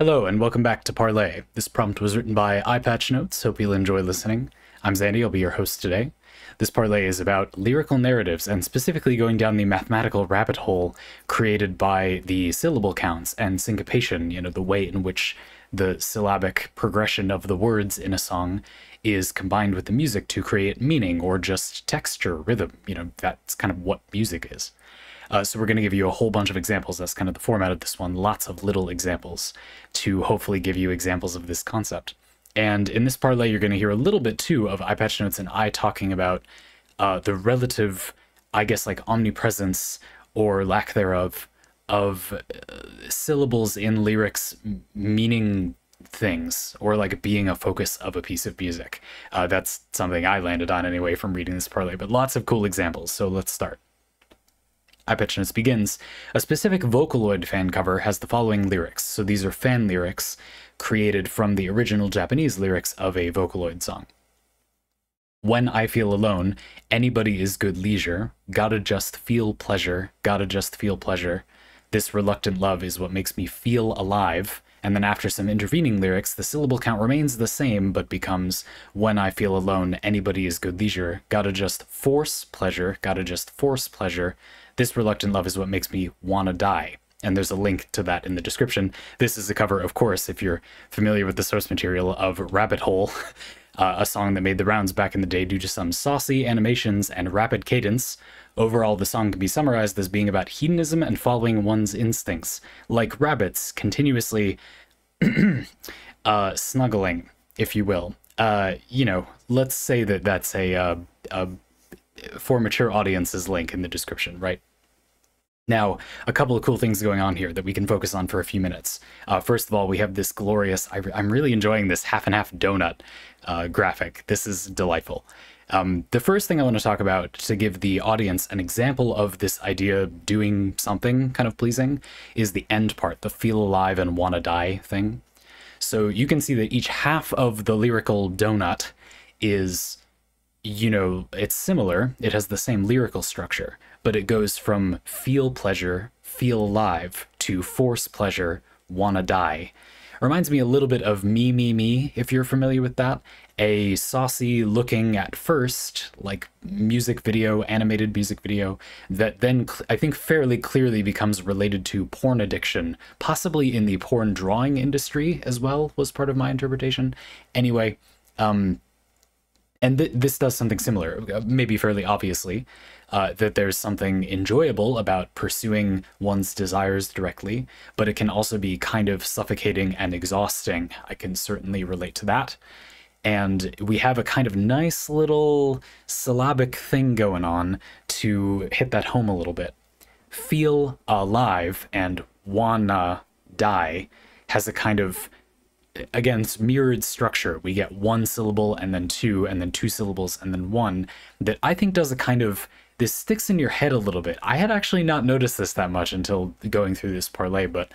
Hello and welcome back to Parley. This prompt was written by EyePatchNotes. Hope you'll enjoy listening. I'm Zandy, I'll be your host today. This Parley is about lyrical narratives and specifically going down the mathematical rabbit hole created by the syllable counts and syncopation, the way in which the syllabic progression of the words in a song is combined with the music to create meaning or just texture, rhythm. That's kind of what music is. So we're going to give you a whole bunch of examples. That's kind of the format of this one. Lots of little examples to hopefully give you examples of this concept. And in this parlay, you're going to hear a little bit, too, of EyePatchNotes and I talking about the relative, I guess, like omnipresence or lack thereof of syllables in lyrics meaning things or like being a focus of a piece of music. That's something I landed on anyway from reading this parlay, but lots of cool examples. So let's start. EyePatchNotes begins. A specific Vocaloid fan cover has the following lyrics. So these are fan lyrics created from the original Japanese lyrics of a Vocaloid song. When I feel alone, anybody is good leisure. Gotta just feel pleasure. Gotta just feel pleasure. This reluctant love is what makes me feel alive. And then after some intervening lyrics, the syllable count remains the same, but becomes, when I feel alone, anybody is good leisure. Gotta just force pleasure. Gotta just force pleasure. This reluctant love is what makes me wanna die. And there's a link to that in the description. This is a cover, of course, if you're familiar with the source material, of Rabbit Hole, a song that made the rounds back in the day due to some saucy animations and rapid cadence. Overall, the song can be summarized as being about hedonism and following one's instincts, like rabbits continuously snuggling, if you will. Let's say that that's a for mature audiences link in the description, right? Now, a couple of cool things going on here that we can focus on for a few minutes. First of all, we have this glorious, I'm really enjoying this half and half donut graphic. This is delightful. The first thing I want to talk about to give the audience an example of this idea doing something kind of pleasing is the end part, the feel alive and wanna die thing. So you can see that each half of the lyrical donut is, it's similar. It has the same lyrical structure, but it goes from feel pleasure, feel alive, to force pleasure, wanna die. Reminds me a little bit of Me, Me, Me, if you're familiar with that. A saucy looking at first, like music video, animated music video, that then I think fairly clearly becomes related to porn addiction, possibly in the porn drawing industry as well, was part of my interpretation. Anyway, and this does something similar, maybe fairly obviously, that there's something enjoyable about pursuing one's desires directly, but it can also be kind of suffocating and exhausting. I can certainly relate to that. And we have a kind of nice little syllabic thing going on to hit that home a little bit. Feel alive and wanna die has a kind of, again, it's mirrored structure. We get one syllable and then two syllables and then one, that I think does a kind of, this sticks in your head a little bit. I had actually not noticed this that much until going through this parlay, but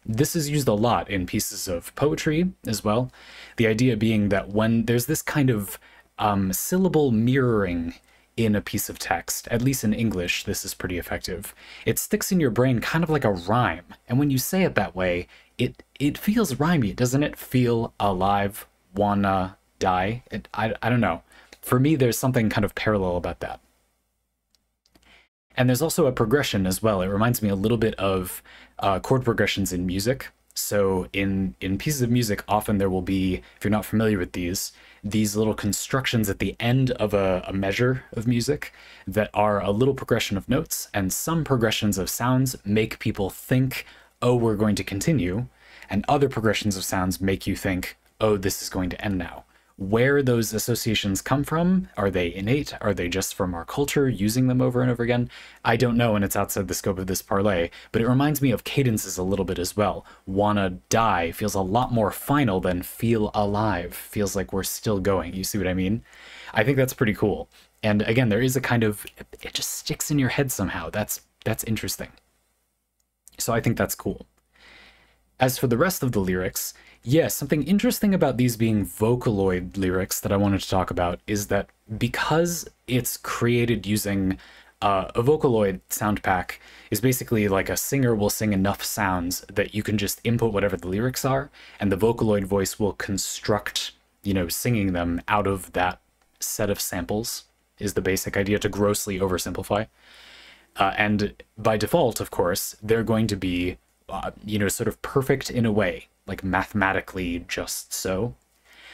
this is used a lot in pieces of poetry as well. The idea being that when there's this kind of syllable mirroring in a piece of text, at least in English, this is pretty effective. It sticks in your brain kind of like a rhyme. And when you say it that way, it feels rhymey, doesn't it? Feel alive, wanna die. I don't know. For me, there's something kind of parallel about that. And there's also a progression as well. It reminds me a little bit of chord progressions in music. So in pieces of music, often there will be, if you're not familiar with these little constructions at the end of a measure of music that are a little progression of notes, and some progressions of sounds make people think, oh, we're going to continue, and other progressions of sounds make you think, oh, this is going to end now. Where those associations come from, are they innate? Are they just from our culture, using them over and over again? I don't know, and it's outside the scope of this parlay, but it reminds me of cadences a little bit as well. Wanna die feels a lot more final than feel alive. Feels like we're still going. You see what I mean? I think that's pretty cool. And again, there is a kind of, it just sticks in your head somehow. That's interesting. So I think that's cool. As for the rest of the lyrics, yes, something interesting about these being Vocaloid lyrics that I wanted to talk about is that because it's created using A Vocaloid sound pack is basically like a singer will sing enough sounds that you can just input whatever the lyrics are, and the Vocaloid voice will construct, you know, singing them out of that set of samples, is the basic idea, to grossly oversimplify. And by default, of course, they're going to be, you know, sort of perfect in a way, like mathematically just so.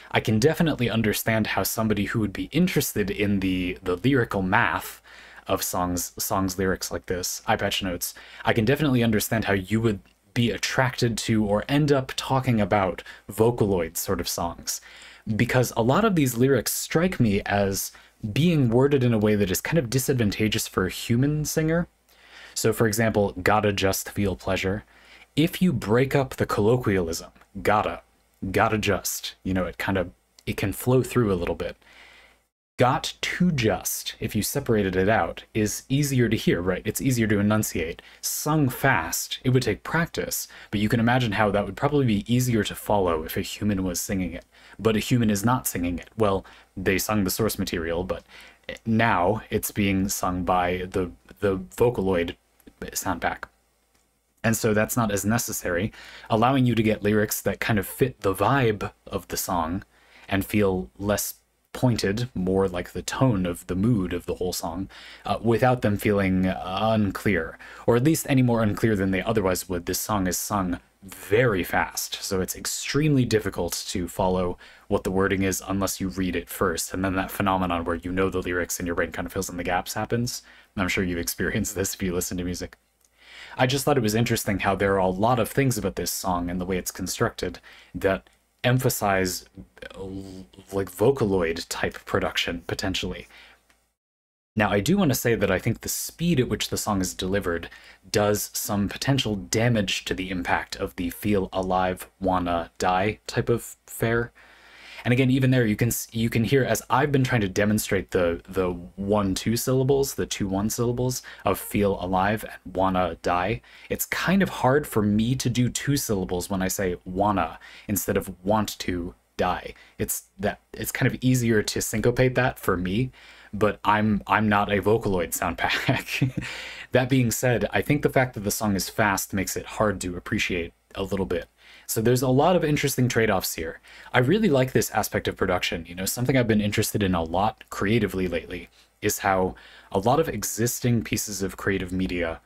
I can definitely understand how somebody who would be interested in the lyrical math of songs lyrics like this, EyePatchNotes, I can definitely understand how you would be attracted to or end up talking about Vocaloid sort of songs, because a lot of these lyrics strike me as being worded in a way that is kind of disadvantageous for a human singer. So for example, gotta just feel pleasure. If you break up the colloquialism, gotta just, you know, it can flow through a little bit. Got to just, if you separated it out, is easier to hear, right? It's easier to enunciate. Sung fast, it would take practice, but you can imagine how that would probably be easier to follow if a human was singing it. But a human is not singing it. Well, they sung the source material, but now it's being sung by the Vocaloid sound pack. And so that's not as necessary, allowing you to get lyrics that kind of fit the vibe of the song and feel less pointed, more like the tone of the mood of the whole song, without them feeling unclear, or at least any more unclear than they otherwise would. This song is sung very fast, so it's extremely difficult to follow what the wording is unless you read it first, and then that phenomenon where you know the lyrics and your brain kind of fills in the gaps happens. And I'm sure you've experienced this if you listen to music. I just thought it was interesting how there are a lot of things about this song and the way it's constructed that emphasize like Vocaloid type production, potentially. Now, I do want to say that I think the speed at which the song is delivered does some potential damage to the impact of the feel alive, wanna die type of fare. And again, even there, you can hear, as I've been trying to demonstrate the 1-2 syllables, the 2-1 syllables of feel alive and wanna die, it's kind of hard for me to do 2 syllables when I say wanna instead of want to die. It's kind of easier to syncopate that for me, but I'm not a Vocaloid sound pack. That being said, I think the fact that the song is fast makes it hard to appreciate a little bit. So there's a lot of interesting trade-offs here. I really like this aspect of production. You know, something I've been interested in a lot creatively lately is how a lot of existing pieces of creative media,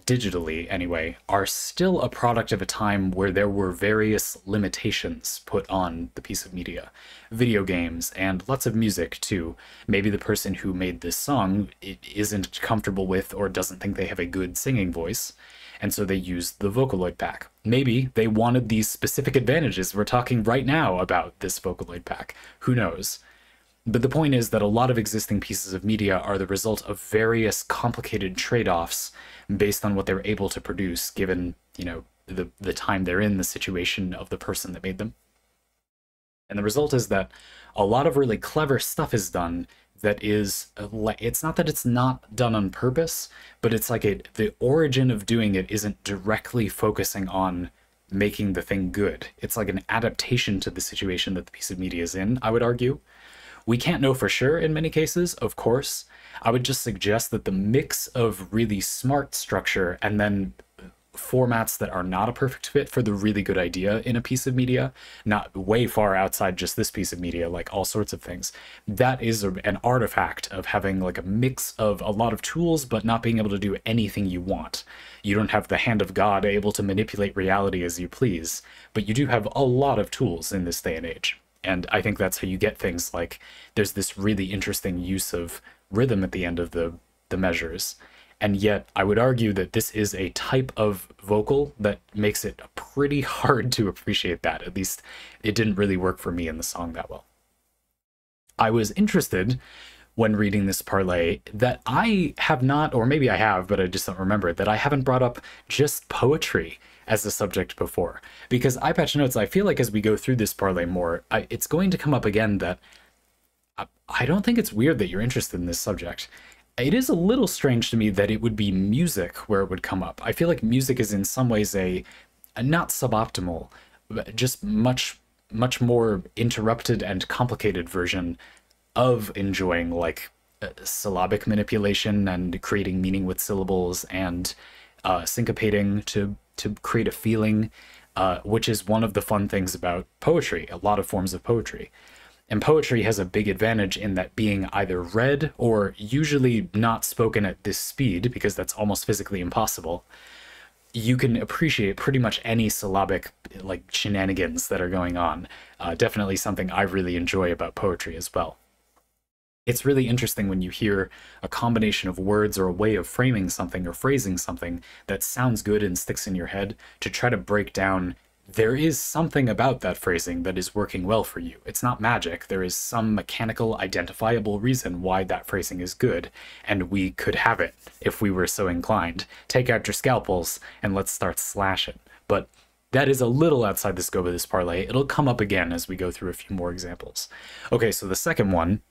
digitally anyway, are still a product of a time where there were various limitations put on the piece of media. Video games and lots of music too. Maybe the person who made this song isn't comfortable with or doesn't think they have a good singing voice, and so they used the Vocaloid pack. Maybe they wanted these specific advantages. We're talking right now about this Vocaloid pack. Who knows? But the point is that a lot of existing pieces of media are the result of various complicated trade-offs based on what they're able to produce, given, you know, the time they're in, the situation of the person that made them. And the result is that a lot of really clever stuff is done that is, it's not that it's not done on purpose, but it's like the origin of doing it isn't directly focusing on making the thing good. It's like an adaptation to the situation that the piece of media is in, I would argue. We can't know for sure in many cases, of course. I would just suggest that the mix of really smart structure and then formats that are not a perfect fit for the really good idea in a piece of media, not way far outside just this piece of media, like all sorts of things. That is an artifact of having like a mix of a lot of tools, but not being able to do anything you want. You don't have the hand of God able to manipulate reality as you please, but you do have a lot of tools in this day and age. And I think that's how you get things like there's this really interesting use of rhythm at the end of the measures. And yet I would argue that this is a type of vocal that makes it pretty hard to appreciate that. At least it didn't really work for me in the song that well. I was interested when reading this parlay that I have not, or maybe I have, but I just don't remember, that I haven't brought up just poetry as a subject before. Because EyePatchNotes, I feel like as we go through this parlay more, it's going to come up again that I don't think it's weird that you're interested in this subject. It is a little strange to me that it would be music where it would come up. I feel like music is in some ways a not suboptimal, but just much more interrupted and complicated version of enjoying like syllabic manipulation and creating meaning with syllables and syncopating to create a feeling, which is one of the fun things about poetry, a lot of forms of poetry. And poetry has a big advantage in that being either read or usually not spoken at this speed, because that's almost physically impossible, you can appreciate pretty much any syllabic like shenanigans that are going on. Definitely something I really enjoy about poetry as well. It's really interesting when you hear a combination of words or a way of framing something or phrasing something that sounds good and sticks in your head, to try to break down there is something about that phrasing that is working well for you. It's not magic. There is some mechanical, identifiable reason why that phrasing is good, and we could have it if we were so inclined. Take out your scalpels and let's start slashing. But that is a little outside the scope of this parlay. It'll come up again as we go through a few more examples. Okay, so the second one,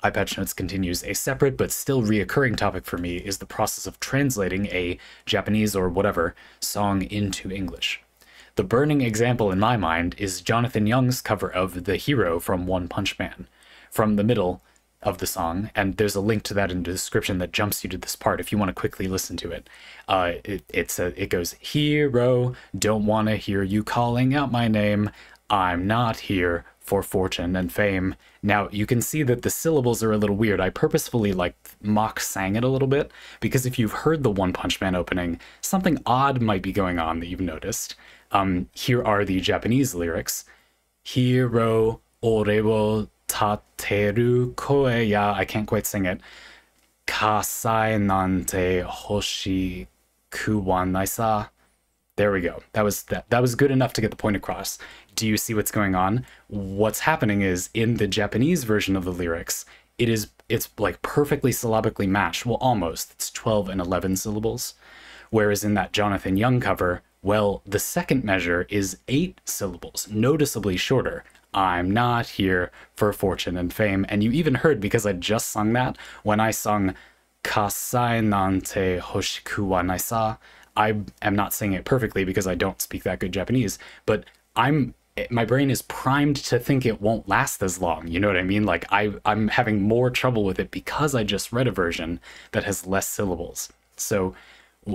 EyePatchNotes continues, a separate but still reoccurring topic for me is the process of translating a Japanese or whatever song into English. The burning example in my mind is Jonathan Young's cover of The Hero from One Punch Man, from the middle of the song, and there's a link to that in the description that jumps you to this part if you want to quickly listen to it. It goes, "Hero, don't want to hear you calling out my name. I'm not here for fortune and fame." Now, you can see that the syllables are a little weird. I purposefully mock sang it a little bit, because if you've heard the One Punch Man opening, something odd might be going on that you've noticed. Here are the Japanese lyrics. Hiro ore wo tateru koe ya, I can't quite sing it. Kasai nante hoshi kuwanai sa. There we go. That was good enough to get the point across. Do you see what's going on? What's happening is, in the Japanese version of the lyrics, it's like perfectly syllabically matched. Well, almost. It's 12 and 11 syllables. Whereas in that Jonathan Young cover, well, the second measure is 8 syllables, noticeably shorter. I'm not here for fortune and fame. And you even heard, because I just sung that, when I sung Kasai nante hoshiku wa nai sa, I am not saying it perfectly because I don't speak that good Japanese, but my brain is primed to think it won't last as long. You know what I mean? Like I'm having more trouble with it because I just read a version that has less syllables. So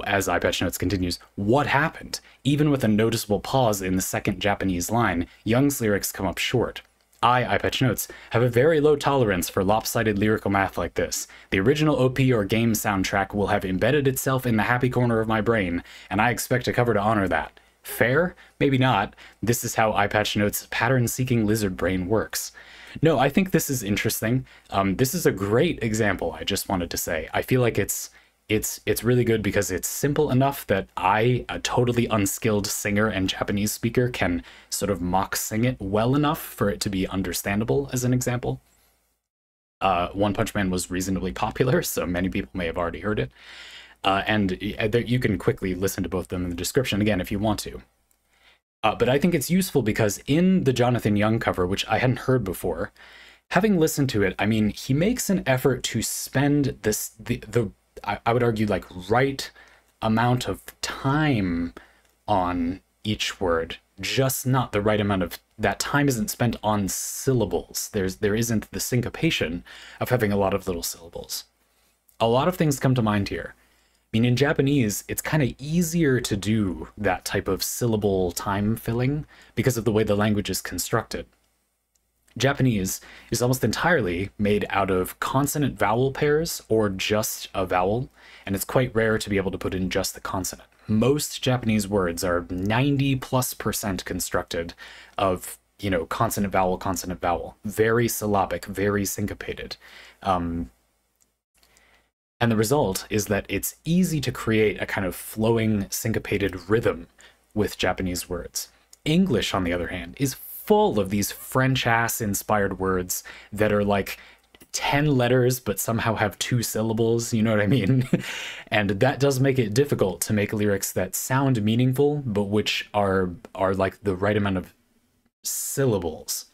as EyePatchNotes continues, what happened? Even with a noticeable pause in the second Japanese line, Young's lyrics come up short. EyePatchNotes, have a very low tolerance for lopsided lyrical math like this. The original OP or game soundtrack will have embedded itself in the happy corner of my brain, and I expect a cover to honor that. Fair? Maybe not. This is how EyePatchNotes' pattern-seeking lizard brain works. No, I think this is interesting. This is a great example, I just wanted to say. I feel like it's really good because it's simple enough that I, a totally unskilled singer and Japanese speaker, can sort of mock sing it well enough for it to be understandable as an example. One Punch Man was reasonably popular, so many people may have already heard it. And you can quickly listen to both of them in the description again if you want to. But I think it's useful because in the Jonathan Young cover, which I hadn't heard before, having listened to it, I mean, he makes an effort to spend I would argue, like, right amount of time on each word, just not the right amount of that time isn't spent on syllables. There isn't the syncopation of having a lot of little syllables. A lot of things come to mind here. I mean, in Japanese, it's kind of easier to do that type of syllable time filling because of the way the language is constructed. Japanese is almost entirely made out of consonant vowel pairs or just a vowel, and it's quite rare to be able to put in just the consonant. Most Japanese words are 90+% constructed of, you know, consonant vowel, very syllabic, very syncopated. And the result is that it's easy to create a kind of flowing, syncopated rhythm with Japanese words. English, on the other hand, is full of these French-ass inspired words that are like 10 letters but somehow have 2 syllables, you know what I mean? And that does make it difficult to make lyrics that sound meaningful but which are like the right amount of syllables.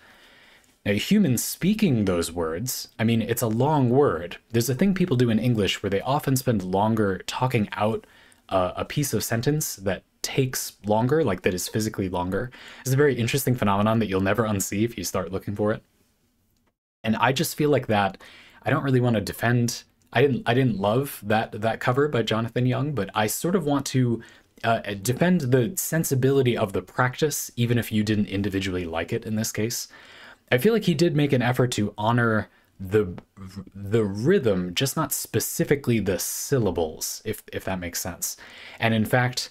Now, humans speaking those words, I mean, it's a long word. There's a thing people do in English where they often spend longer talking out a piece of sentence that takes longer, like that is physically longer. It's a very interesting phenomenon that you'll never unsee if you start looking for it. And I just feel like that I don't really want to defend. I didn't love that cover by Jonathan Young, but I sort of want to defend the sensibility of the practice, even if you didn't individually like it in this case. I feel like he did make an effort to honor the rhythm, just not specifically the syllables, if that makes sense. And in fact,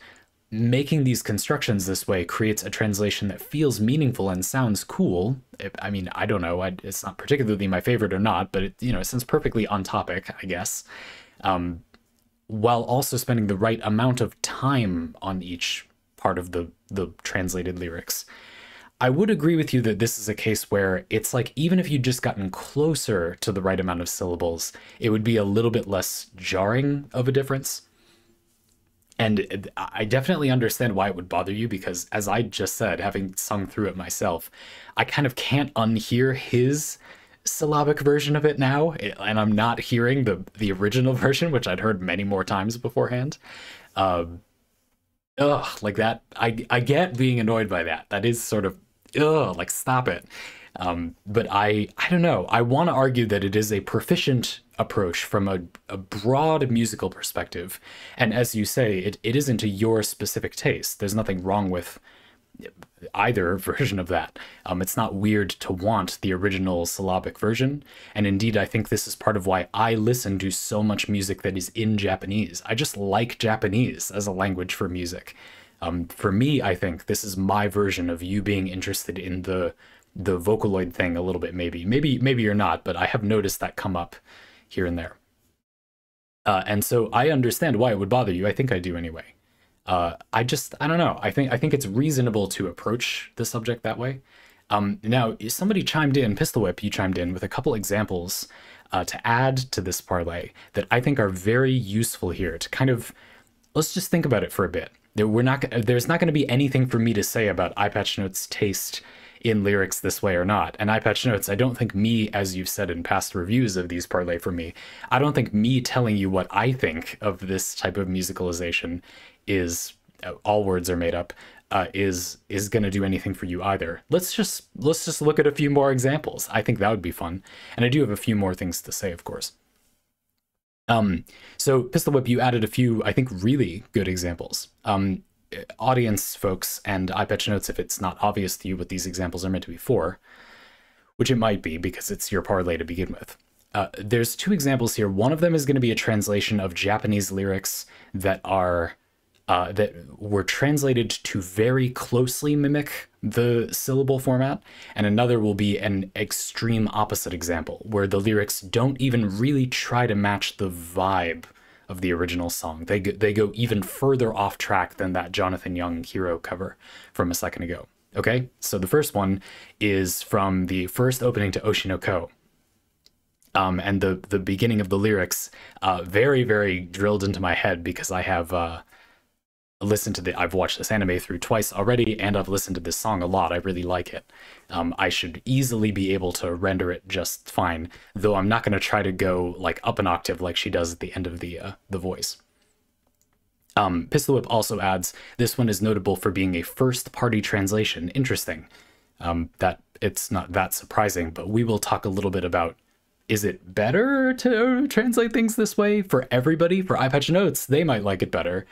making these constructions this way creates a translation that feels meaningful and sounds cool. I mean, I don't know, it's not particularly my favorite or not, but it sounds perfectly on topic, I guess. While also spending the right amount of time on each part of the translated lyrics. I would agree with you that this is a case where it's like, even if you'd just gotten closer to the right amount of syllables, it would be a little bit less jarring of a difference. And I definitely understand why it would bother you, because as I just said, having sung through it myself, I kind of can't unhear his syllabic version of it now, and I'm not hearing the original version, which I'd heard many more times beforehand. Like that, I get being annoyed by that. That is sort of, like, stop it. But I don't know. I want to argue that it is a proficient approach from a broad musical perspective. And as you say, it isn't to your specific taste. There's nothing wrong with either version of that. It's not weird to want the original syllabic version. And indeed, I think this is part of why I listen to so much music that is in Japanese. I just like Japanese as a language for music. For me, I think this is my version of you being interested in the Vocaloid thing a little bit, maybe you're not, but I have noticed that come up here and there. And so I understand why it would bother you. I think I do anyway. I don't know. I think it's reasonable to approach the subject that way. Now, somebody chimed in, Pistol Whip, you chimed in with a couple examples to add to this parlay that I think are very useful here to kind of, let's just think about it for a bit. There's not going to be anything for me to say about EyePatchNotes' taste in lyrics this way or not. And EyePatchNotes, I don't think me, as you've said in past reviews of these parlay for me, I don't think me telling you what I think of this type of musicalization is, all words are made up, is going to do anything for you either. Let's just look at a few more examples. I think that would be fun. And I do have a few more things to say, of course. So Pistol Whip, you added a few, I think, really good examples. Audience folks and EyePatchNotes, if it's not obvious to you what these examples are meant to be for, which it might be because it's your parlay to begin with. There's two examples here. One of them is going to be a translation of Japanese lyrics that are that were translated to very closely mimic the syllable format, and another will be an extreme opposite example where the lyrics don't even really try to match the vibe of the original song. They go even further off track than that Jonathan Young Hero cover from a second ago. Okay, so the first one is from the first opening to Oshinoko. And the beginning of the lyrics, very, very drilled into my head because I have I've watched this anime through twice already, and I've listened to this song a lot. I really like it. I should easily be able to render it just fine, though I'm not going to try to go like up an octave like she does at the end of the voice. Pistol Whip also adds, this one is notable for being a first-party translation. Interesting. That it's not that surprising, but we will talk a little bit about, is it better to translate things this way for everybody? For EyePatchNotes, they might like it better.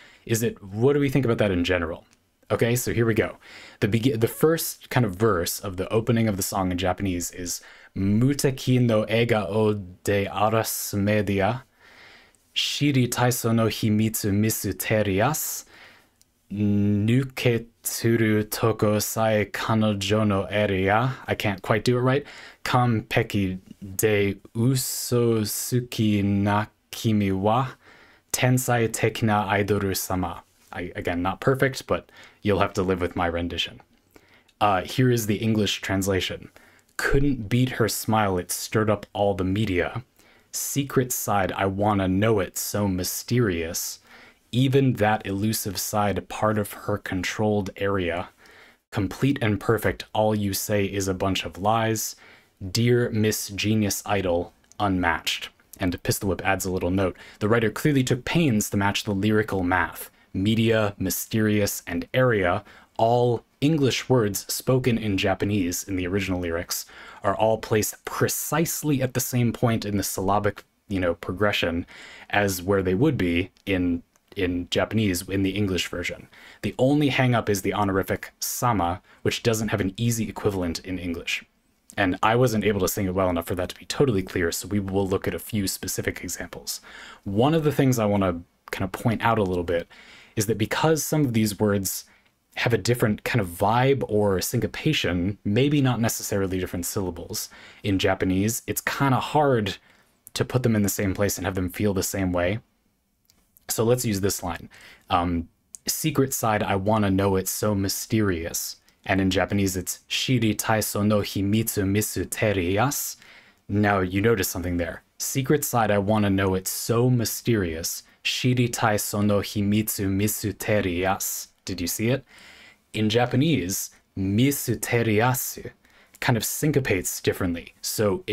What do we think about that in general? Okay, so here we go. The first kind of verse of the opening of the song in Japanese is Muteki no ega o de arasu media, shiri taiso no himitsu misu terias, nuketsuru toko sae kanojo no area. I can't quite do it right. Kanpeki de usosuki na kimi wa tensai tekina aidoru sama. Again, not perfect, but you'll have to live with my rendition. Here is the English translation. Couldn't beat her smile, it stirred up all the media. Secret side, I wanna know it, so mysterious. Even that elusive side, part of her controlled area. Complete and perfect, all you say is a bunch of lies. Dear Miss Genius Idol, unmatched. And Pistol Whip adds a little note. The writer clearly took pains to match the lyrical math. Media, mysterious, and area all English words spoken in Japanese in the original lyrics are all placed precisely at the same point in the syllabic, progression as where they would be in Japanese in the English version. The only hang-up is the honorific sama, which doesn't have an easy equivalent in English. And I wasn't able to sing it well enough for that to be totally clear, so we will look at a few specific examples. One of the things I want to kind of point out a little bit is that because some of these words have a different kind of vibe or syncopation, maybe not necessarily different syllables in Japanese, it's kind of hard to put them in the same place and have them feel the same way. So let's use this line. Secret side, I wanna know, it's so mysterious. And in Japanese, it's shiri taiso no himitsu misu teriyas. Now you notice something there. Secret side, I wanna know, it's so mysterious. Shiri taiso no himitsu misu teriyas. Did you see it? In Japanese, misu teriyasu kind of syncopates differently. So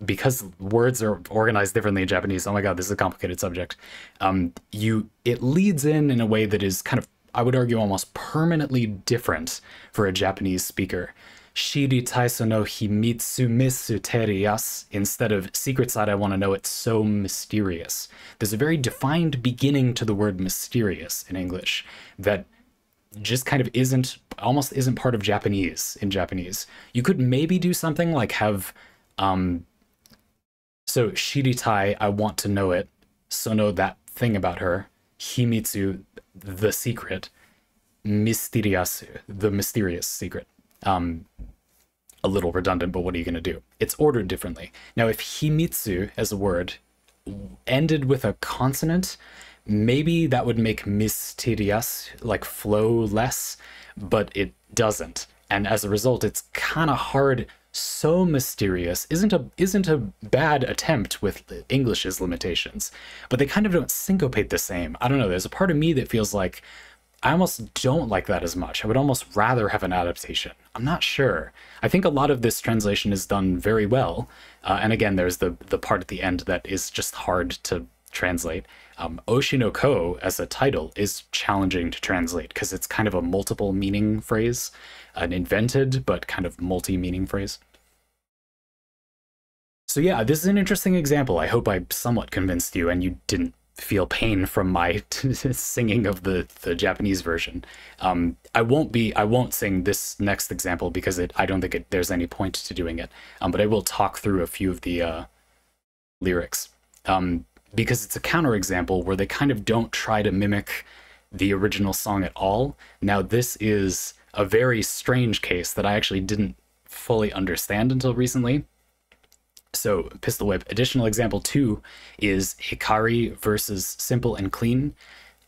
because words are organized differently in Japanese, oh my god, this is a complicated subject. It leads in a way that is kind of, I would argue, almost permanently different for a Japanese speaker. Shiri taiso no himitsu misu teriyas, instead of secret side, I want to know, it's so mysterious. There's a very defined beginning to the word mysterious in English that just kind of almost isn't part of Japanese in Japanese. You could maybe do something like have, so shiritai, I want to know it, sono, that thing about her, himitsu, the secret, mysteriasu, the mysterious secret. A little redundant, but what are you going to do? It's ordered differently. Now, if himitsu as a word ended with a consonant, maybe that would make mysterious like flow less, but it doesn't. And as a result, it's kind of hard. So mysterious isn't a bad attempt with English's limitations, but they kind of don't syncopate the same. I don't know, there's a part of me that feels like I almost don't like that as much. I would almost rather have an adaptation. I'm not sure. I think a lot of this translation is done very well. And again, there's the part at the end that is just hard to translate. Oshi no Ko as a title is challenging to translate because it's kind of a multiple meaning phrase, an invented but kind of multi-meaning phrase. So yeah, this is an interesting example. I hope I somewhat convinced you and you didn't feel pain from my singing of the Japanese version. I won't sing this next example because I don't think there's any point to doing it. But I will talk through a few of the lyrics. Because it's a counterexample where they kind of don't try to mimic the original song at all. Now, this is a very strange case that I actually didn't fully understand until recently. So, Pistol Whip. Additional example 2 is Hikari versus Simple and Clean,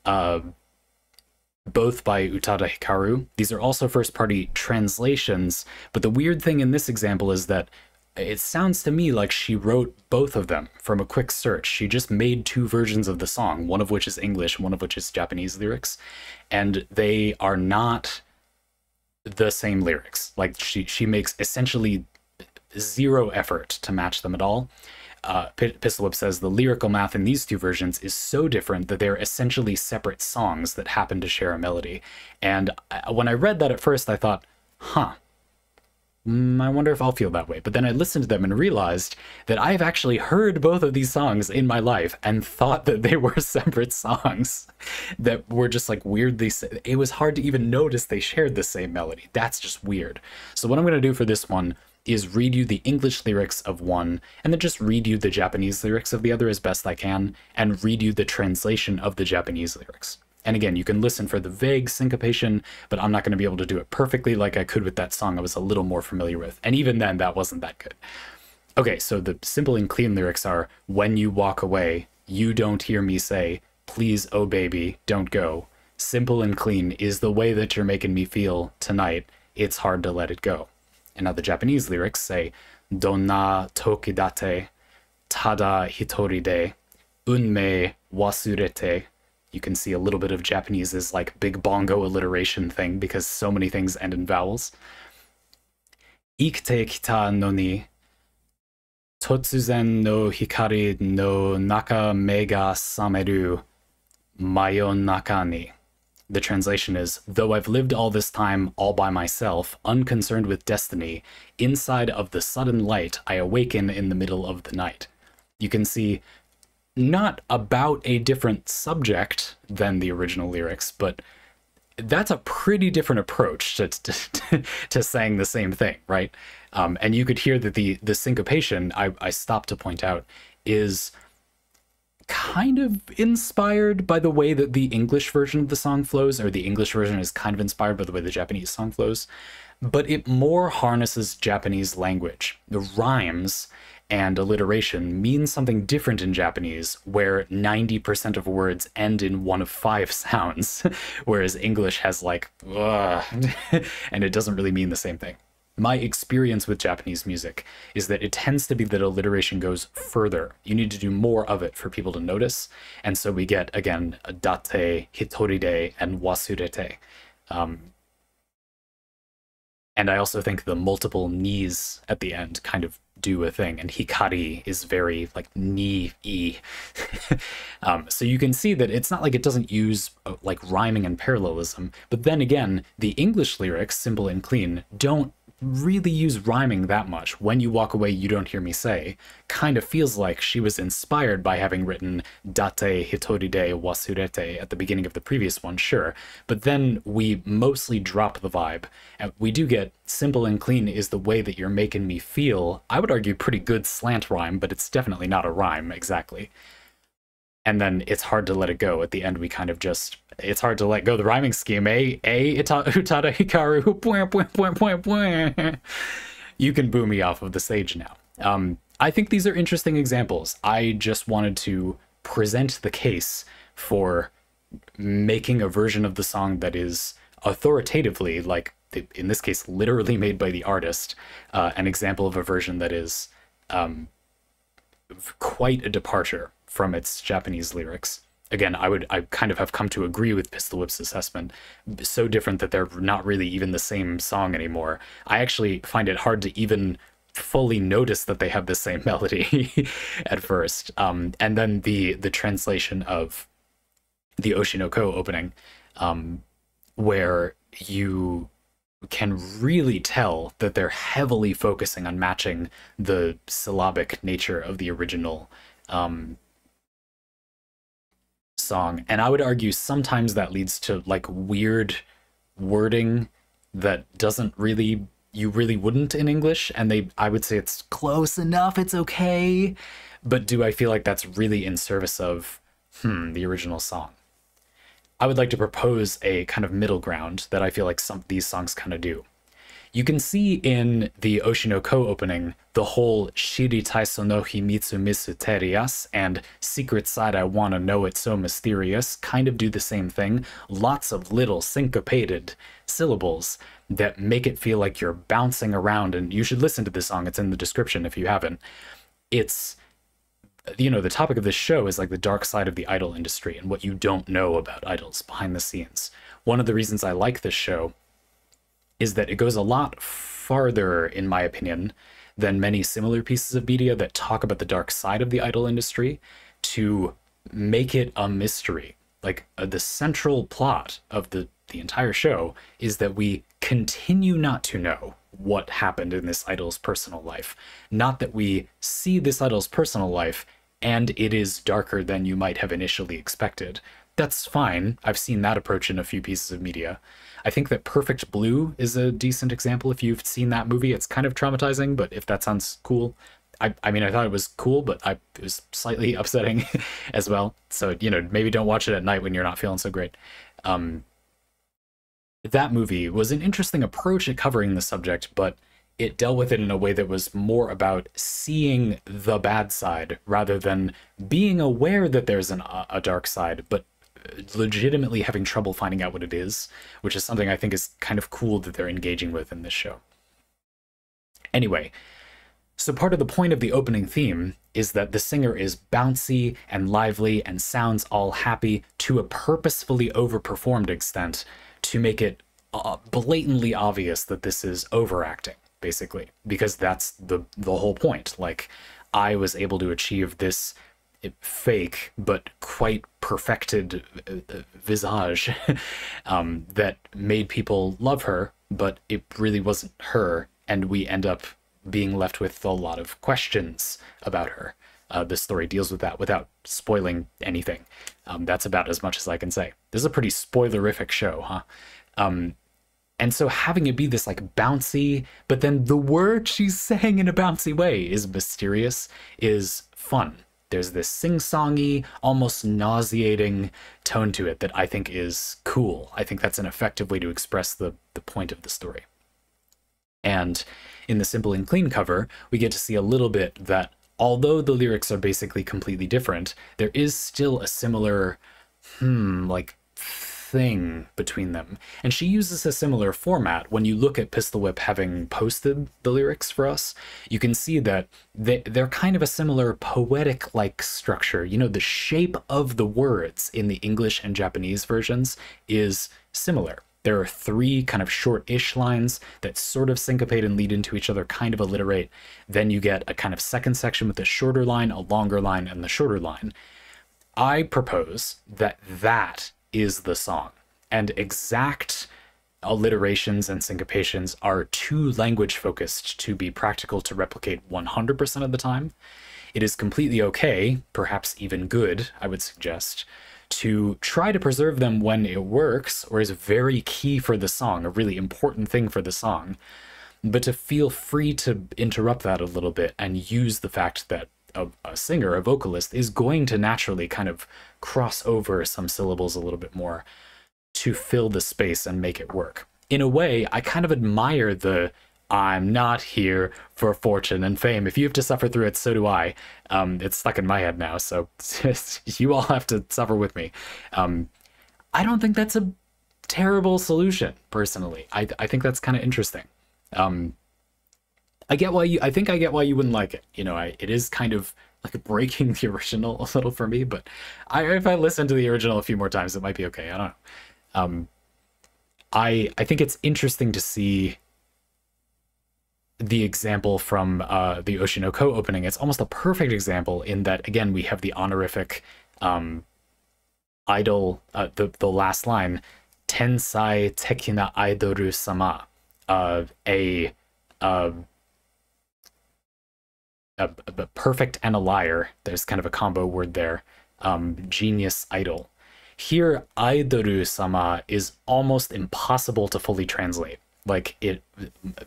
both by Utada Hikaru. These are also first-party translations, but the weird thing in this example is that it sounds to me like she wrote both of them from a quick search. She just made 2 versions of the song, one of which is English, one of which is Japanese lyrics, and they are not the same lyrics. Like, she makes essentially 0 effort to match them at all. Pistol Whip says the lyrical math in these 2 versions is so different that they're essentially separate songs that happen to share a melody. And when I read that at first, I thought, huh, I wonder if I'll feel that way. But then I listened to them and realized that I've actually heard both of these songs in my life and thought that they were separate songs that were just like weirdly, it was hard to even notice they shared the same melody. That's just weird. So what I'm going to do for this one is read you the English lyrics of one, and then just read you the Japanese lyrics of the other as best I can, and read you the translation of the Japanese lyrics. And again, you can listen for the vague syncopation, but I'm not going to be able to do it perfectly like I could with that song I was a little more familiar with. And even then, that wasn't that good. Okay, so the Simple and Clean lyrics are, when you walk away, you don't hear me say, please, oh baby, don't go. Simple and clean is the way that you're making me feel tonight. It's hard to let it go. And now the Japanese lyrics say, Donna tokidate, tada hitori de, unme wasurete. You can see a little bit of Japanese's like big bongo alliteration thing because so many things end in vowels. Ikite kita no ni, totsuzen no hikari no naka me ga sameru mayonaka ni. The translation is, though I've lived all this time all by myself, unconcerned with destiny, inside of the sudden light I awaken in the middle of the night. You can see not about a different subject than the original lyrics, but that's a pretty different approach to saying the same thing, right? And you could hear that the syncopation, I stopped to point out, is kind of inspired by the way that the English version of the song flows, or the English version is kind of inspired by the way the Japanese song flows, but it more harnesses Japanese language. The rhymes and alliteration mean something different in Japanese, where 90% of words end in one of 5 sounds, whereas English has like, ugh, and it doesn't really mean the same thing. My experience with Japanese music is that it tends to be that alliteration goes further. You need to do more of it for people to notice, and so we get, again, date, hitoride, and wasurete. And I also think the multiple ni's at the end kind of do a thing, and Hikari is very like ni-e. So you can see that it's not like it doesn't use like rhyming and parallelism, but then again, the English lyrics, simple and clean, don't really use rhyming that much. When you walk away, you don't hear me say, kind of feels like she was inspired by having written date, hitoride, wasurete at the beginning of the previous one, sure, but then we mostly drop the vibe. And we do get simple and clean is the way that you're making me feel. I would argue pretty good slant rhyme, but it's definitely not a rhyme exactly. And then it's hard to let it go. At the end, we kind of just, it's hard to let go the rhyming scheme. Utada, Hikaru, you can boo me off of the stage now. I think these are interesting examples. I just wanted to present the case for making a version of the song that is authoritatively, like in this case, literally made by the artist, an example of a version that is quite a departure from its Japanese lyrics. Again, I kind of have come to agree with Pistol Whip's assessment. So different that they're not really even the same song anymore. I actually find it hard to even fully notice that they have the same melody at first. And then the translation of the Oshinoko opening, where you can really tell that they're heavily focusing on matching the syllabic nature of the original song. And I would argue sometimes that leads to like weird wording that doesn't really, you really wouldn't in English. And I would say it's close enough, it's okay. But do I feel like that's really in service of the original song? I would like to propose a kind of middle ground that I feel like these songs kind of do. You can see in the Oshinoko opening the whole Shiri Taiso no Himitsu Mysterious and Secret Side I Wanna Know It's So Mysterious kind of do the same thing. Lots of little syncopated syllables that make it feel like you're bouncing around, and you should listen to this song. It's in the description if you haven't. It's, you know, the topic of this show is like the dark side of the idol industry and what you don't know about idols behind the scenes. One of the reasons I like this show is that it goes a lot farther, in my opinion, than many similar pieces of media that talk about the dark side of the idol industry to make it a mystery. Like the central plot of the entire show is that we continue not to know what happened in this idol's personal life. Not that we see this idol's personal life and it is darker than you might have initially expected. That's fine. I've seen that approach in a few pieces of media. I think that Perfect Blue is a decent example. If you've seen that movie, it's kind of traumatizing, but if that sounds cool, I mean, I thought it was cool, but it was slightly upsetting as well. So, you know, maybe don't watch it at night when you're not feeling so great. That movie was an interesting approach at covering the subject, but it dealt with it in a way that was more about seeing the bad side rather than being aware that there's a dark side, but legitimately having trouble finding out what it is, which is something I think is kind of cool that they're engaging with in this show. Anyway, so part of the point of the opening theme is that the singer is bouncy and lively and sounds all happy to a purposefully overperformed extent to make it blatantly obvious that this is overacting, basically, because that's the whole point. Like, I was able to achieve this fake but quite perfected visage that made people love her, but it really wasn't her, and we end up being left with a lot of questions about her. The story deals with that without spoiling anything. That's about as much as I can say. This is a pretty spoilerific show, huh? And so having it be this like bouncy, but then the word she's saying in a bouncy way is mysterious, is fun. There's this sing-songy, almost nauseating tone to it that I think is cool. I think that's an effective way to express the point of the story. And in the Simple and Clean cover, we get to see a little bit that although the lyrics are basically completely different, there is still a similar, like, thing between them. And she uses a similar format. When you look at Pistol Whip having posted the lyrics for us, you can see that they're kind of a similar poetic-like structure. You know, the shape of the words in the English and Japanese versions is similar. There are 3 kind of short-ish lines that sort of syncopate and lead into each other, kind of alliterate. Then you get a kind of second section with a shorter line, a longer line, and the shorter line. I propose that that is the song, and exact alliterations and syncopations are too language focused to be practical to replicate 100% of the time. It is completely okay, perhaps even good, I would suggest, to try to preserve them when it works or is very key for the song, a really important thing for the song, but to feel free to interrupt that a little bit and use the fact that a singer, a vocalist, is going to naturally kind of cross over some syllables a little bit more to fill the space and make it work. In a way, I kind of admire the "I'm not here for fortune and fame. If you have to suffer through it, so do I." It's stuck in my head now, so you all have to suffer with me. I don't think that's a terrible solution, personally. I think that's kind of interesting. I get why you wouldn't like it. You know, it is kind of like breaking the original a little for me, but if I listen to the original a few more times, it might be okay. I don't know. I think it's interesting to see the example from the Oshinoko opening. It's almost a perfect example in that, again, we have the honorific idol, the last line, Tensai tekina aidoru sama, a perfect and a liar. There's kind of a combo word there. Genius idol. Here, aidoru sama is almost impossible to fully translate. Like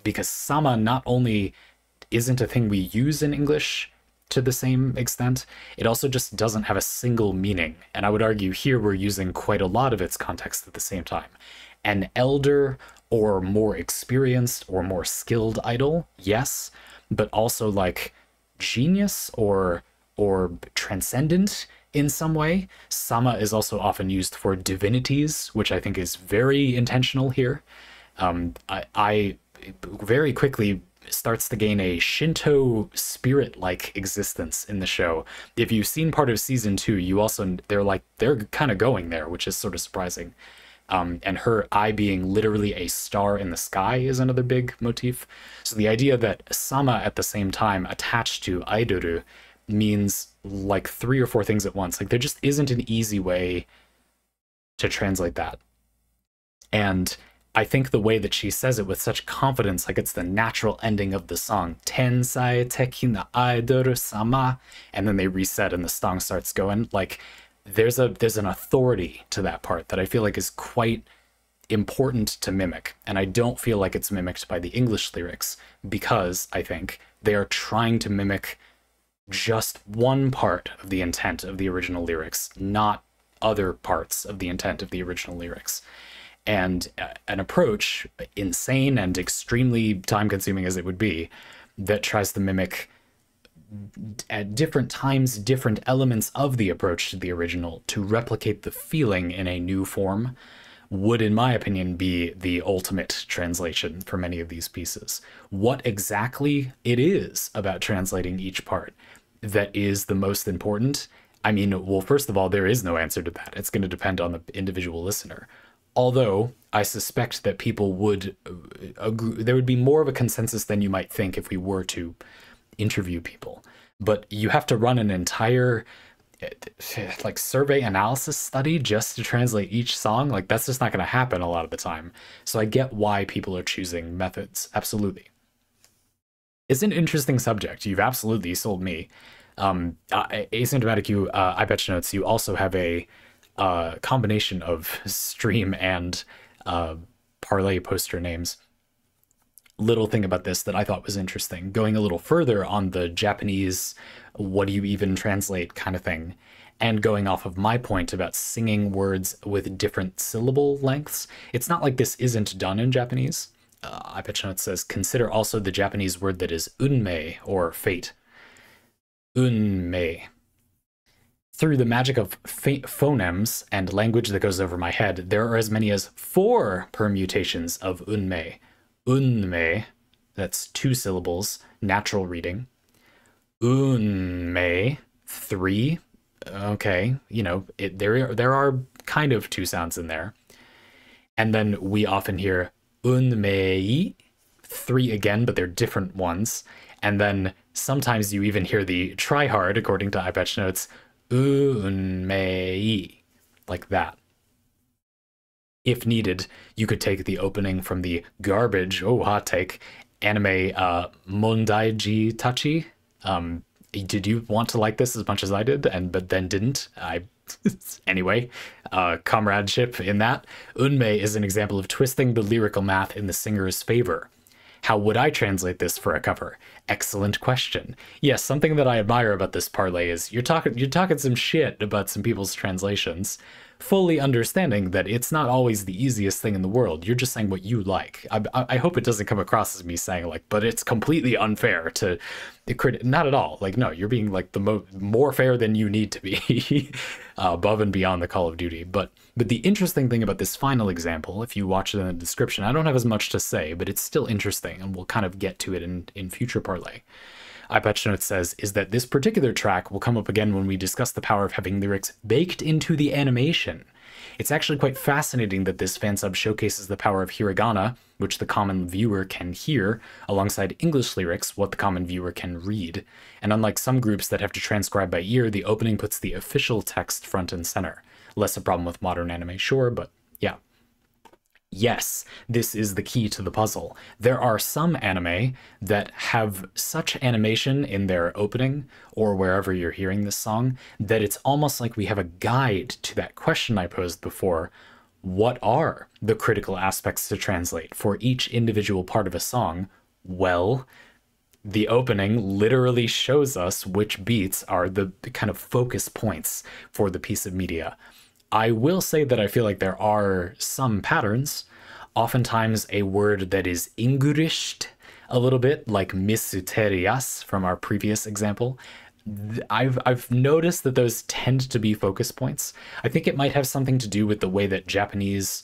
because sama not only isn't a thing we use in English to the same extent, it also just doesn't have a single meaning. And I would argue here we're using quite a lot of its context at the same time. An elder or more experienced or more skilled idol, yes, but also like genius or transcendent in some way. Sama is also often used for divinities, which I think is very intentional here. I very quickly starts to gain a Shinto spirit-like existence in the show. If you've seen part of season 2, you also they're kind of going there, which is sort of surprising. And her eye being literally a star in the sky is another big motif. So the idea that sama at the same time attached to aidoru means like 3 or 4 things at once. Like there just isn't an easy way to translate that. And I think the way that she says it with such confidence, like it's the natural ending of the song, Tensai tekina aidoru sama, and then they reset and the song starts going, like there's an authority to that part that I feel like is quite important to mimic. And I don't feel like it's mimicked by the English lyrics because I think they are trying to mimic just one part of the intent of the original lyrics, not other parts of the intent of the original lyrics. And an approach, insane and extremely time-consuming as it would be, that tries to mimic at different times different elements of the approach to the original to replicate the feeling in a new form would, in my opinion, be the ultimate translation for many of these pieces. What exactly it is about translating each part that is the most important, I mean, well, first of all, there is no answer to that. It's going to depend on the individual listener. Although I suspect that people would agree, there would be more of a consensus than you might think if we were to interview people. But you have to run an entire like survey analysis study just to translate each song. Like that's just not going to happen a lot of the time. So I get why people are choosing methods. Absolutely. It's an interesting subject. You've absolutely sold me. Asymptomatic, you EyePatchNotes, you also have a combination of stream and Parley poster names. Little thing about this that I thought was interesting, going a little further on the Japanese, what do you even translate kind of thing, and going off of my point about singing words with different syllable lengths. It's not like this isn't done in Japanese. EyePatchNotes says, consider also the Japanese word that is unmei, or fate. Unmei. Through the magic of phonemes and language that goes over my head, there are as many as 4 permutations of unmei. Unmei, that's 2 syllables, natural reading. Unmei, 3. Okay, you know, there are kind of 2 sounds in there. And then we often hear unmei, 3 again, but they're different ones. And then sometimes you even hear the try hard, according to EyePatchNotes, unmei, like that. If needed, you could take the opening from the garbage, oh, hot take, anime Mondaijitachi. Did you want to like this as much as I did, but then didn't? Anyway, comradeship in that. Unmei is an example of twisting the lyrical math in the singer's favor. How would I translate this for a cover? Excellent question. Yes, something that I admire about this Parley is you're talking some shit about some people's translations, fully understanding that it's not always the easiest thing in the world. You're just saying what you like. I hope it doesn't come across as me saying like, but it's completely unfair to not at all. Like, no, you're being like the more fair than you need to be, above and beyond the Call of Duty. But the interesting thing about this final example, if you watch it in the description, I don't have as much to say, but it's still interesting, and we'll kind of get to it in future Parley. EyePatchNotes says, is that this particular track will come up again when we discuss the power of having lyrics baked into the animation. It's actually quite fascinating that this fansub showcases the power of hiragana, which the common viewer can hear, alongside English lyrics, what the common viewer can read. And unlike some groups that have to transcribe by ear, the opening puts the official text front and center. Less a problem with modern anime, sure, but yeah. Yes, this is the key to the puzzle. There are some anime that have such animation in their opening, or wherever you're hearing this song, that it's almost like we have a guide to that question I posed before. What are the critical aspects to translate for each individual part of a song? Well, the opening literally shows us which beats are the kind of focus points for the piece of media. I will say that I feel like there are some patterns. Oftentimes a word that is Englished a little bit, like misuterias from our previous example. I've noticed that those tend to be focus points. I think it might have something to do with the way that Japanese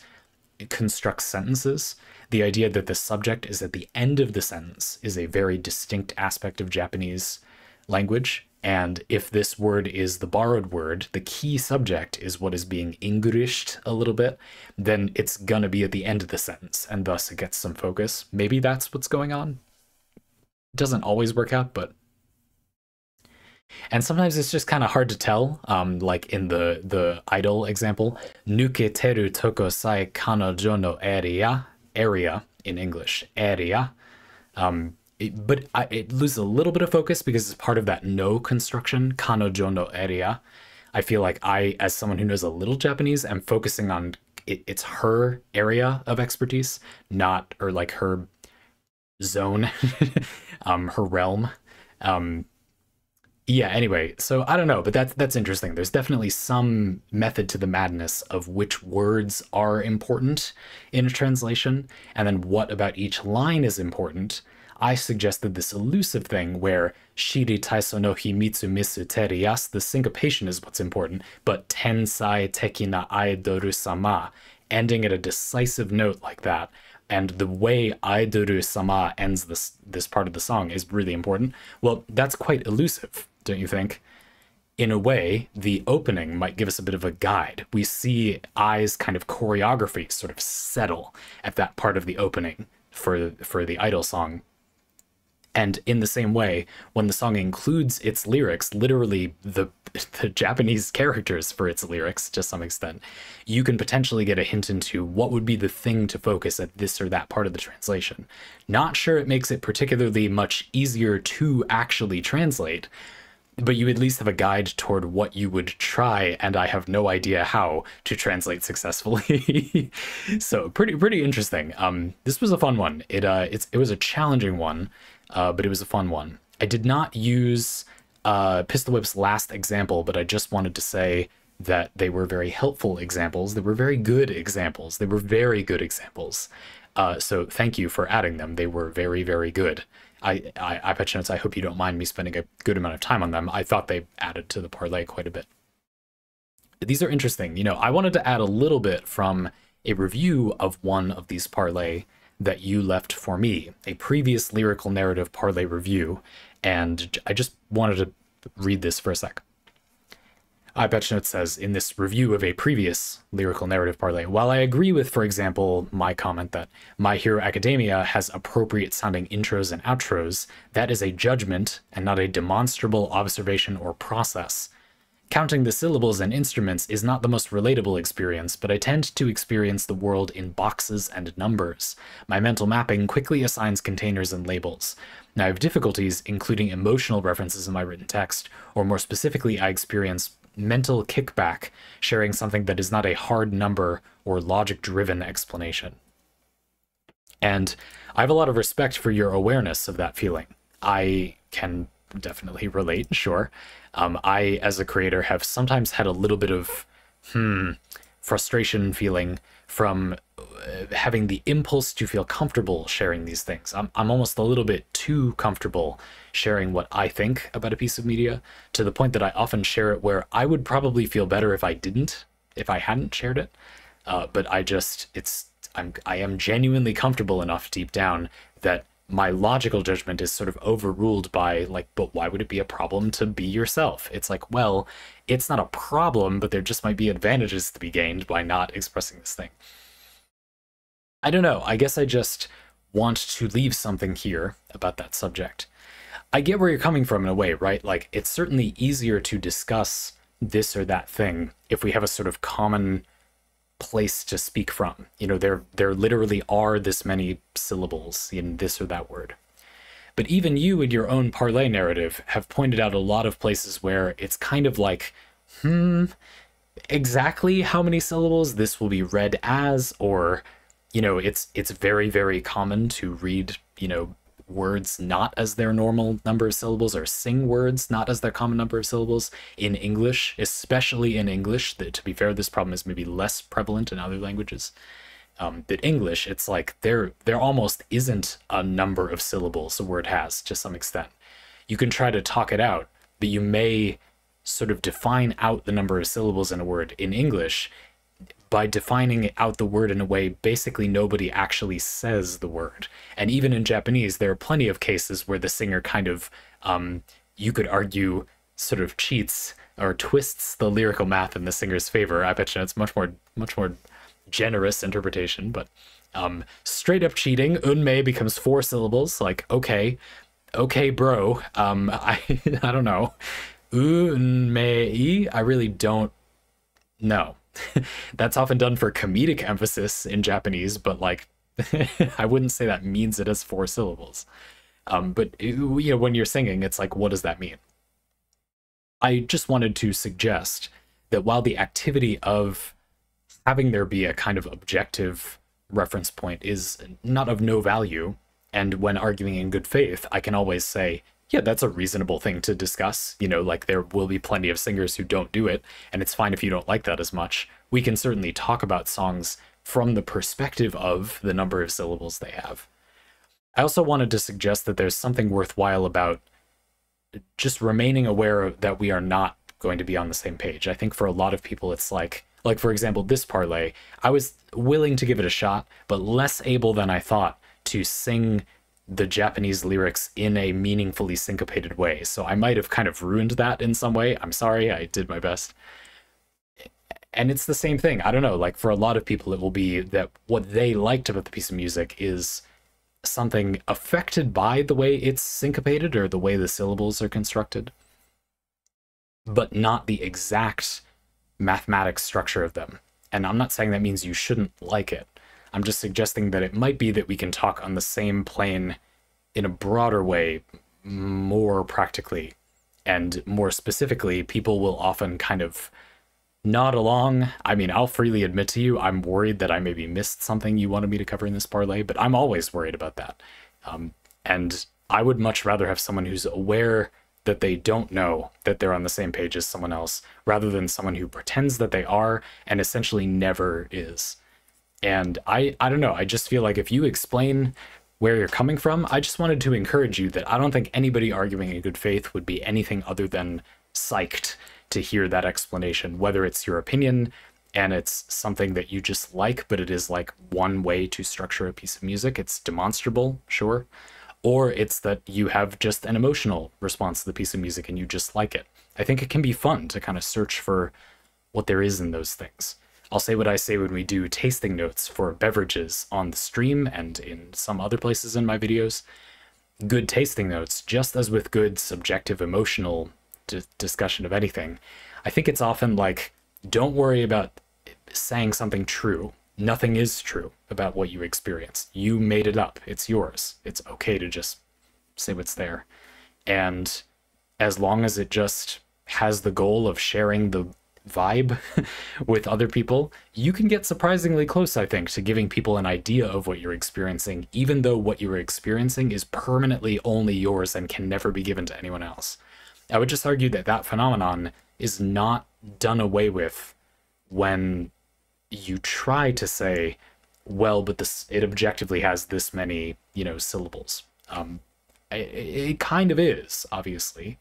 constructs sentences. The idea that the subject is at the end of the sentence is a very distinct aspect of Japanese language. And if this word is the borrowed word, the key subject is what is being Englished a little bit, then it's gonna be at the end of the sentence, and thus it gets some focus. Maybe that's what's going on. It doesn't always work out, but... And sometimes it's just kind of hard to tell, like in the idol example, nuketeru toko sai kanojo no area in English, area. But it loses a little bit of focus because it's part of that no construction, kanojo no area. I feel like I, as someone who knows a little Japanese, am focusing on it's her area of expertise, not, or like her zone, her realm. Yeah, anyway, so I don't know, but that's interesting. There's definitely some method to the madness of which words are important in a translation, and then what about each line is important. I suggested this elusive thing where shiri taiso no himitsu misu terias, the syncopation is what's important, but tensai tekina aidoru sama, ending at a decisive note like that, and the way aidoru sama ends this part of the song is really important. Well, that's quite elusive, don't you think? In a way, the opening might give us a bit of a guide. We see Ai's kind of choreography sort of settle at that part of the opening for the idol song. And in the same way, when the song includes its lyrics, literally the Japanese characters for its lyrics to some extent, you can potentially get a hint into what would be the thing to focus at this or that part of the translation. Not sure it makes it particularly much easier to actually translate, but you at least have a guide toward what you would try, and I have no idea how to translate successfully. So pretty interesting. This was a fun one. It was a challenging one, but it was a fun one. I did not use Pistol Whip's last example, but I just wanted to say that they were very helpful examples. They were very good examples. They were very good examples. So thank you for adding them. They were very, very good. EyePatchNotes, I hope you don't mind me spending a good amount of time on them. I thought they added to the parlay quite a bit. These are interesting. You know, I wanted to add a little bit from a review of one of these parlay that you left for me, a previous lyrical narrative parlay review, and I just wanted to read this for a sec. EyePatchNotes says, in this review of a previous lyrical narrative parlay, while I agree with, for example, my comment that My Hero Academia has appropriate sounding intros and outros, that is a judgment and not a demonstrable observation or process. Counting the syllables and instruments is not the most relatable experience, but I tend to experience the world in boxes and numbers. My mental mapping quickly assigns containers and labels. Now I have difficulties including emotional references in my written text, or more specifically, I experience mental kickback sharing something that is not a hard number or logic-driven explanation. And I have a lot of respect for your awareness of that feeling. I can definitely relate, sure. I, as a creator, have sometimes had a little bit of frustration feeling from having the impulse to feel comfortable sharing these things. I'm almost a little bit too comfortable sharing what I think about a piece of media, to the point that I often share it where I would probably feel better if I hadn't shared it. But I am genuinely comfortable enough deep down that my logical judgment is sort of overruled by, like, but why would it be a problem to be yourself? It's like, well, it's not a problem, but there just might be advantages to be gained by not expressing this thing. I don't know. I guess I just want to leave something here about that subject. I get where you're coming from in a way, right? Like, it's certainly easier to discuss this or that thing if we have a sort of common place to speak from. You know, there literally are this many syllables in this or that word. But even you in your own parlay narrative have pointed out a lot of places where it's kind of like, exactly how many syllables this will be read as, or, you know, it's very, very common to read, you know, words not as their normal number of syllables, or sing words not as their common number of syllables in English, especially in English. To be fair, this problem is maybe less prevalent in other languages. But English, it's like there almost isn't a number of syllables a word has to some extent. You can try to talk it out, but you may sort of define out the number of syllables in a word in English by defining out the word in a way basically nobody actually says the word. And even in Japanese, there are plenty of cases where the singer kind of, you could argue, sort of cheats or twists the lyrical math in the singer's favor. I bet you it's much more generous interpretation, but straight up cheating. Unmei becomes 4 syllables. Like, okay, bro. I don't know. Unmei, I really don't know. That's often done for comedic emphasis in Japanese, but like, I wouldn't say that means it has 4 syllables. But you know, when you're singing, it's like, what does that mean? I just wanted to suggest that while the activity of having there be a kind of objective reference point is not of no value, and when arguing in good faith, I can always say, yeah, that's a reasonable thing to discuss. You know, like, there will be plenty of singers who don't do it, and it's fine if you don't like that as much. We can certainly talk about songs from the perspective of the number of syllables they have. I also wanted to suggest that there's something worthwhile about just remaining aware that we are not going to be on the same page. I think for a lot of people, it's like for example, this parlay, I was willing to give it a shot, but less able than I thought to sing the Japanese lyrics in a meaningfully syncopated way. So I might have kind of ruined that in some way. I'm sorry, I did my best. And it's the same thing. I don't know, like, for a lot of people, it will be that what they liked about the piece of music is something affected by the way it's syncopated or the way the syllables are constructed, but not the exact mathematics structure of them. And I'm not saying that means you shouldn't like it. I'm just suggesting that it might be that we can talk on the same plane in a broader way, more practically, and more specifically, people will often kind of nod along. I mean, I'll freely admit to you, I'm worried that I maybe missed something you wanted me to cover in this parlay, but I'm always worried about that. And I would much rather have someone who's aware that they don't know that they're on the same page as someone else, rather than someone who pretends that they are and essentially never is. And I don't know, I just feel like if you explain where you're coming from, I just wanted to encourage you that I don't think anybody arguing in good faith would be anything other than psyched to hear that explanation, whether it's your opinion and it's something that you just like, but it is like one way to structure a piece of music. It's demonstrable, sure. Or it's that you have just an emotional response to the piece of music and you just like it. I think it can be fun to kind of search for what there is in those things. I'll say what I say when we do tasting notes for beverages on the stream and in some other places in my videos. Good tasting notes, just as with good subjective emotional discussion of anything, I think it's often like, don't worry about saying something true. Nothing is true about what you experience. You made it up. It's yours. It's okay to just say what's there. And as long as it just has the goal of sharing the vibe with other people, you can get surprisingly close, I think, to giving people an idea of what you're experiencing, even though what you're experiencing is permanently only yours and can never be given to anyone else. I would just argue that that phenomenon is not done away with when you try to say, well, but this, it objectively has this many, syllables. It kind of is, obviously,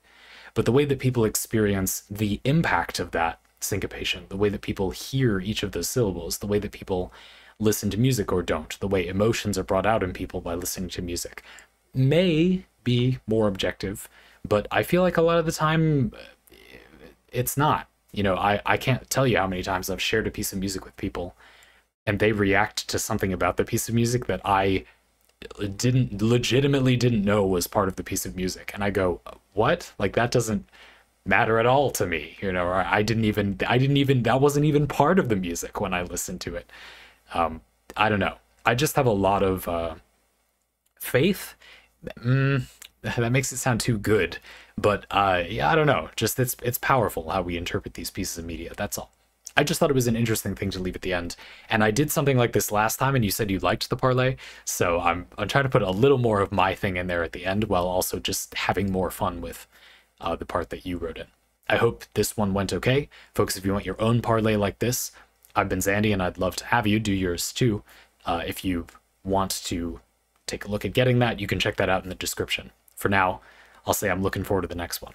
but the way that people experience the impact of that syncopation, the way that people hear each of those syllables, the way that people listen to music or don't, the way emotions are brought out in people by listening to music, may be more objective, but I feel like a lot of the time it's not. I can't tell you how many times I've shared a piece of music with people and they react to something about the piece of music that I legitimately didn't know was part of the piece of music. And I go, what? Like, that doesn't matter at all to me, or I didn't even, that wasn't even part of the music when I listened to it. I don't know. I just have a lot of faith. That makes it sound too good, but yeah, I don't know. Just it's powerful how we interpret these pieces of media. That's all. I just thought it was an interesting thing to leave at the end, and I did something like this last time, and you said you liked the parlay, so I'm trying to put a little more of my thing in there at the end, while also just having more fun with the part that you wrote in. I hope this one went okay, folks. If you want your own parlay like this, I've been Zandy, and I'd love to have you do yours too. If you want to take a look at getting that, you can check that out in the description. For now, I'll say I'm looking forward to the next one.